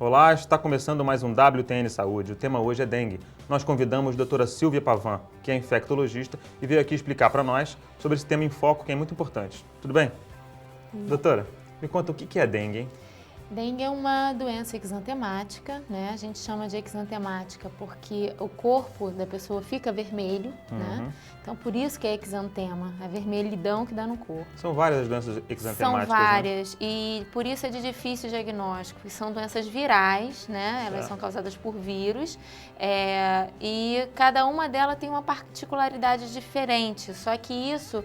Olá, está começando mais um WTN Saúde. O tema hoje é dengue. Nós convidamos a doutora Silvia Pavan, que é infectologista, e veio aqui explicar para nós sobre esse tema em foco, que é muito importante. Tudo bem? Doutora, me conta o que é dengue, hein? Dengue é uma doença exantemática, né? A gente chama de exantemática porque o corpo da pessoa fica vermelho, né? Então, por isso que é exantema, a vermelhidão que dá no corpo. São várias as doenças exantemáticas, São várias, né? E por isso é de difícil diagnóstico. São doenças virais, né? Elas são causadas por vírus e cada uma delas tem uma particularidade diferente. Só que isso,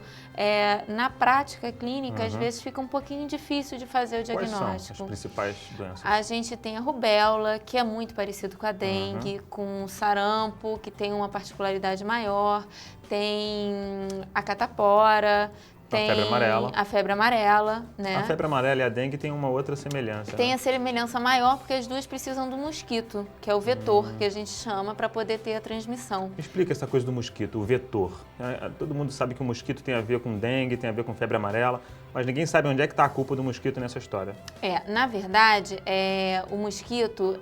na prática clínica, às vezes fica um pouquinho difícil de fazer o diagnóstico. Quais são as principais doenças? A gente tem a rubéola, que é muito parecido com a dengue, com o sarampo, que tem uma particularidade maior, tem a catapora, tem a febre amarela, né? A febre amarela e a dengue têm uma outra semelhança. Tem a semelhança maior porque as duas precisam do mosquito, que é o vetor, que a gente chama para poder ter a transmissão. Explica essa coisa do mosquito, o vetor. Todo mundo sabe que o mosquito tem a ver com dengue, tem a ver com febre amarela, mas ninguém sabe onde é que está a culpa do mosquito nessa história. Na verdade, o mosquito,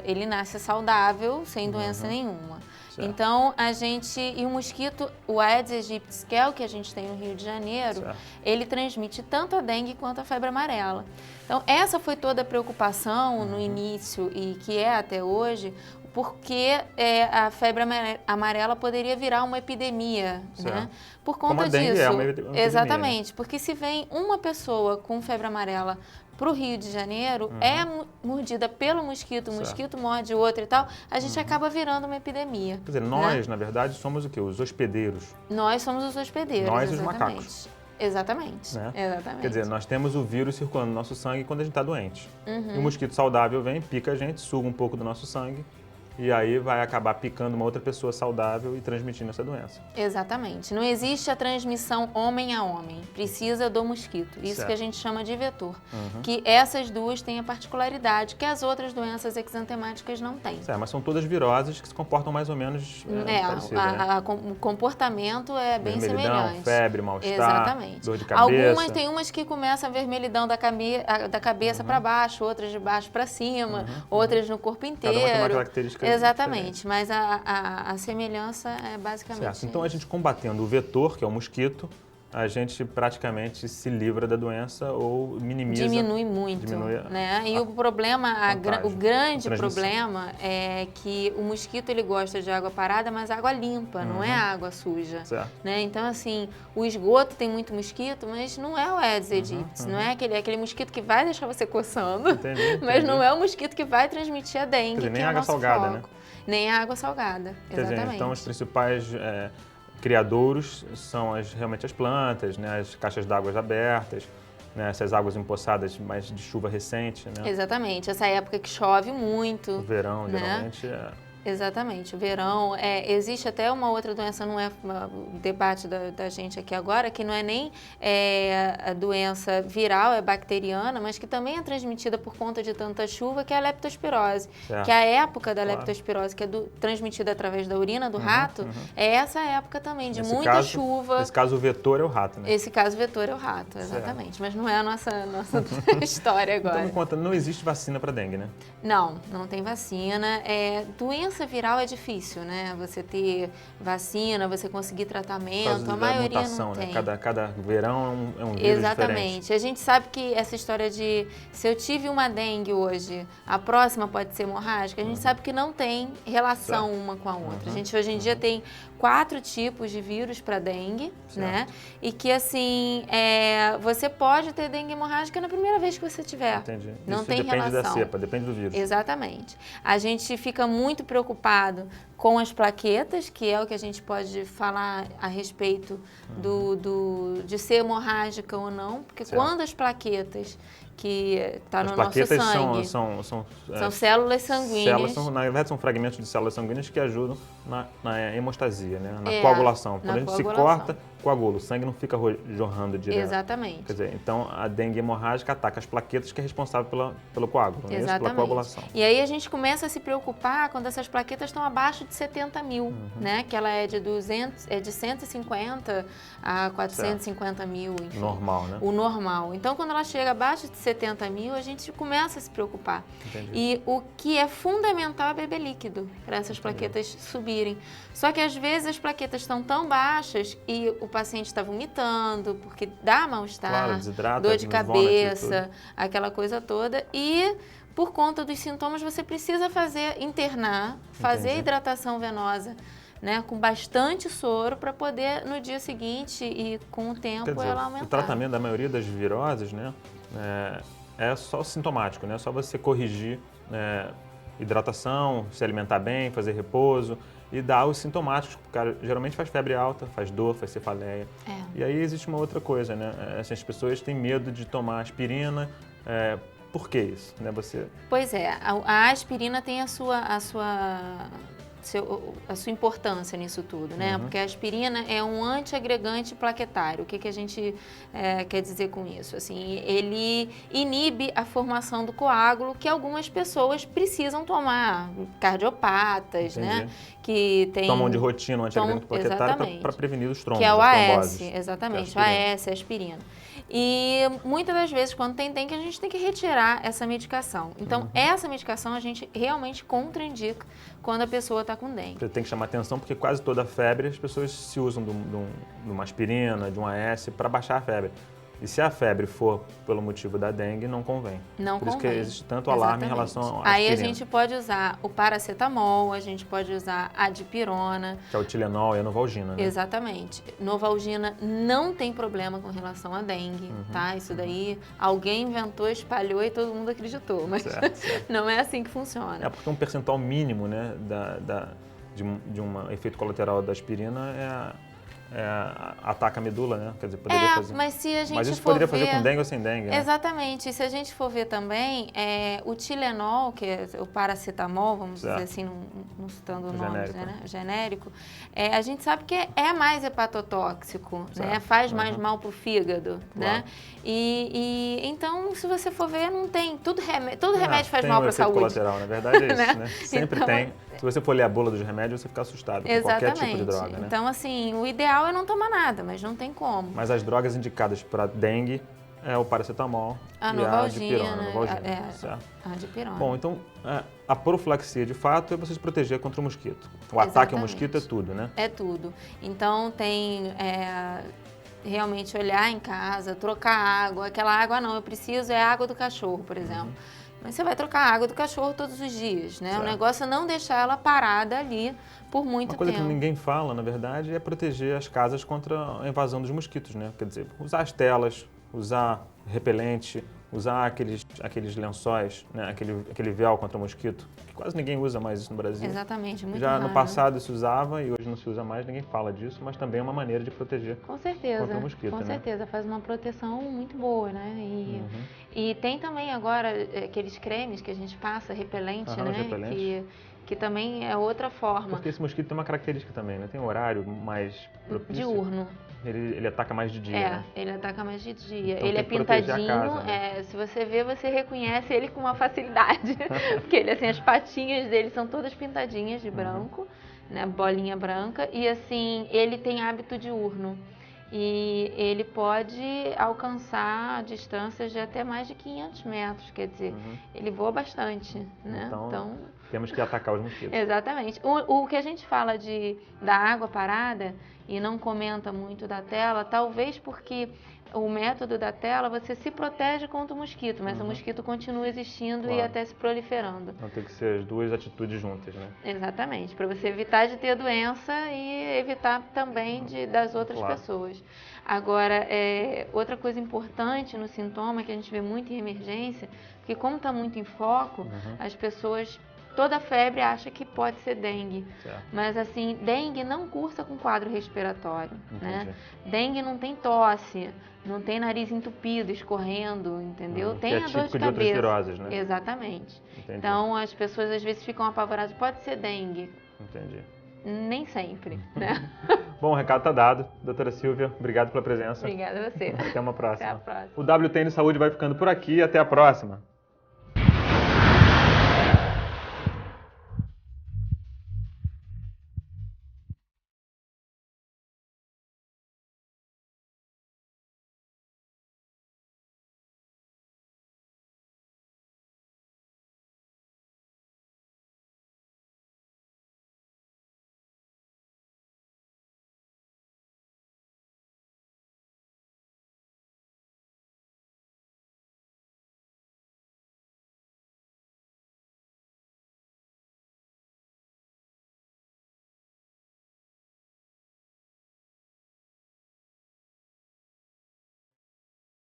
ele nasce saudável, sem doença nenhuma. Certo. Então, e o mosquito, o Aedes aegypti, que é o que a gente tem no Rio de Janeiro, ele transmite tanto a dengue quanto a febre amarela. Então, essa foi toda a preocupação no início e que é até hoje, porque a febre amarela poderia virar uma epidemia, né? Por conta Como a dengue disso. É uma epidemia. Exatamente, porque se vem uma pessoa com febre amarela para o Rio de Janeiro, é mordida pelo mosquito, o mosquito morde outra e tal, a gente acaba virando uma epidemia. Quer dizer, nós, na verdade, somos o quê? Os hospedeiros. Nós somos os hospedeiros, Nós, os exatamente. macacos. Exatamente, Né? exatamente. Quer dizer, nós temos o vírus circulando no nosso sangue quando a gente está doente. E o mosquito saudável vem, pica a gente, suga um pouco do nosso sangue, e aí vai acabar picando uma outra pessoa saudável e transmitindo essa doença. Exatamente. Não existe a transmissão homem a homem. Precisa do mosquito. Isso que a gente chama de vetor. Que essas duas têm a particularidade que as outras doenças exantemáticas não têm. Mas são todas viroses que se comportam mais ou menos parecidas, né? O comportamento é bem semelhante. Febre, mal-estar, exatamente. Dor de cabeça. Tem umas que começam a vermelhidão da cabeça para baixo, outras de baixo para cima, outras no corpo inteiro. Cada uma tem uma característica Exatamente, diferente. mas a semelhança é basicamente certo. Então, a gente combatendo o vetor, que é o mosquito, a gente praticamente se livra da doença ou minimiza. Diminui muito, né? E o problema, o grande problema é que o mosquito ele gosta de água parada, mas água limpa, não é água suja. Certo. Né? Então, assim, o esgoto tem muito mosquito, mas não é o Aedes aegypti, não é aquele mosquito que vai deixar você coçando, mas não é o mosquito que vai transmitir a dengue, Quer dizer, nem que é água o nosso salgada, foco. Nem a água salgada, exatamente. Quer dizer, então os principais criadouros são realmente as plantas, né, as caixas d'água abertas, né, essas águas empoçadas mais de chuva recente. Né? Exatamente, essa época que chove muito. O verão, né? geralmente, Exatamente, o verão. Existe até uma outra doença, não é o debate da gente aqui agora, que não é nem a doença viral, é bacteriana, mas que também é transmitida por conta de tanta chuva, que é a leptospirose. Que é a época da leptospirose, que é transmitida através da urina do rato, é essa época também, de muita chuva. Nesse caso, o vetor é o rato, né? Esse caso, o vetor é o rato, exatamente. Mas não é a nossa história agora. Então, me conta, não existe vacina para dengue, né? Não tem vacina. Doença viral é difícil, né? Você ter vacina, você conseguir tratamento, a maioria mutação, não tem. Né? Cada verão é um vírus Exatamente. diferente. A gente sabe que essa história de se eu tive uma dengue hoje, a próxima pode ser hemorrágica, a gente sabe que não tem relação uma com a outra. A gente hoje em dia tem 4 tipos de vírus para dengue, né? E que assim, você pode ter dengue hemorrágica na primeira vez que você tiver. Entendi. Não Isso tem depende relação. da cepa, depende do vírus. Exatamente. A gente fica muito preocupado com as plaquetas, que é o que a gente pode falar a respeito de ser hemorrágica ou não, porque quando as plaquetas que está no nosso sangue. As plaquetas são células sanguíneas. Na verdade, são fragmentos de células sanguíneas que ajudam na hemostasia, né? Na coagulação. Quando a gente se corta, coagula. O sangue não fica jorrando direto. Exatamente. Quer dizer, então a dengue hemorrágica ataca as plaquetas, que é responsável pelo coágulo, né? Exatamente. Pela coagulação. E aí a gente começa a se preocupar quando essas plaquetas estão abaixo de 70 mil, né? Que ela é de 150 a 450 mil, enfim. Normal, né? O normal. Então, quando ela chega abaixo de 70 mil, a gente começa a se preocupar. Entendi. E o que é fundamental é beber líquido para essas plaquetas subirem. Só que às vezes as plaquetas estão tão baixas e o paciente está vomitando, porque dá mal-estar, Claro, desidrata, dor de nos vômitos e cabeça, aquela coisa toda. E por conta dos sintomas você precisa internar, fazer Entendi. hidratação venosa, né, com bastante soro para poder no dia seguinte e com o tempo Quer dizer, ela aumentar. o tratamento da maioria das viroses, né, é só sintomático, né? É só você corrigir hidratação, se alimentar bem, fazer repouso e dar os sintomáticos. O cara geralmente faz febre alta, faz dor, faz cefaleia. É. E aí existe uma outra coisa, né? Essas pessoas têm medo de tomar aspirina. Por que isso? Né? Pois é, a aspirina tem a sua importância nisso tudo, né? Uhum. Porque a aspirina é um antiagregante plaquetário. O que a gente quer dizer com isso? Assim, ele inibe a formação do coágulo que algumas pessoas precisam tomar, cardiopatas, Entendi. né? Que tomam de rotina um antiagregante plaquetário para prevenir os trombos, que é o as AS, tromboses. exatamente, o AS, a aspirina. E muitas das vezes, quando tem dengue, a gente tem que retirar essa medicação. Então, essa medicação a gente realmente contraindica quando a pessoa está com dengue. Você tem que chamar atenção porque quase toda febre as pessoas se usam de uma aspirina, de um AS para baixar a febre. E se a febre for pelo motivo da dengue, não convém. Não Por convém. isso que existe tanto alarme em relação à aspirina. Aí a gente pode usar o paracetamol, a gente pode usar a dipirona. Que é o Tilenol e a Novalgina, né? Exatamente. Novalgina não tem problema com relação à dengue, tá? Isso daí alguém inventou, espalhou e todo mundo acreditou, mas Certo. não é assim que funciona. É porque um percentual mínimo, né, de um efeito colateral da aspirina ataca a medula, né? Quer dizer, poderia fazer. Mas se a gente Mas isso for poderia ver... fazer com dengue ou sem dengue, né? Exatamente. E se a gente for ver também, o Tilenol, que é o paracetamol, vamos dizer assim, não citando o nome genérico, a gente sabe que é mais hepatotóxico, né? Faz mais mal para o fígado, né? E então, se você for ver, não tem. Todo remédio faz mal para a saúde. Colateral, na verdade é isso, né? Sempre então, tem. Se você for ler a bula dos remédios, você fica assustado com qualquer tipo de droga, né? Então, assim, o ideal é não tomar nada, mas não tem como. Mas as drogas indicadas para dengue é o paracetamol a e Novalgina, a Novalgina, certo? A dipirona. Bom, então a profilaxia de fato é você se proteger contra o mosquito. O ataque ao mosquito é tudo, né? É tudo. Então tem realmente olhar em casa, trocar água. Aquela água não, eu preciso é a água do cachorro, por exemplo. Mas você vai trocar a água do cachorro todos os dias, né? Certo. O negócio é não deixar ela parada ali por muito tempo. Uma coisa que ninguém fala, na verdade, é proteger as casas contra a invasão dos mosquitos, né? Quer dizer, usar as telas, usar repelente, usar aqueles lençóis, né? aquele véu contra o mosquito, que quase ninguém usa mais isso no Brasil. Exatamente, muito Já raro. no passado se usava e hoje não se usa mais, ninguém fala disso, mas também é uma maneira de proteger contra o mosquito, com certeza, faz uma proteção muito boa, né? E tem também agora aqueles cremes que a gente passa, repelente, né? Repelente. Que também é outra forma. Porque esse mosquito tem uma característica também, né? Tem um horário mais propício. Diurno. Ele ataca mais de dia, né? Ele ataca mais de dia. Então ele é tem que proteger pintadinho, a casa, né? Se você vê, você reconhece ele com uma facilidade. Porque ele, assim, as patinhas dele são todas pintadinhas de branco, né? Bolinha branca. E assim, ele tem hábito diurno. E ele pode alcançar distâncias de até mais de 500 metros, quer dizer, ele voa bastante, né? Então, temos que atacar os mosquitos. Exatamente. O que a gente fala da água parada e não comenta muito da tela, talvez porque o método da tela você se protege contra o mosquito, mas o mosquito continua existindo e até se proliferando. Então tem que ser as duas atitudes juntas, né? Exatamente, para você evitar de ter doença e evitar também das outras pessoas. Agora, outra coisa importante no sintoma que a gente vê muito em emergência, porque como está muito em foco, as pessoas... Toda febre acha que pode ser dengue, mas assim, dengue não cursa com quadro respiratório, né? Dengue não tem tosse, não tem nariz entupido, escorrendo, entendeu? Tem a dor de cabeça. De outras viroses, né? Exatamente. Entendi. Então, as pessoas às vezes ficam apavoradas, pode ser dengue. Entendi. Nem sempre, né? Bom, o recado está dado. Doutora Silvia, obrigado pela presença. Obrigada a você. Até uma próxima. Até a próxima. O WTN Saúde vai ficando por aqui. Até a próxima.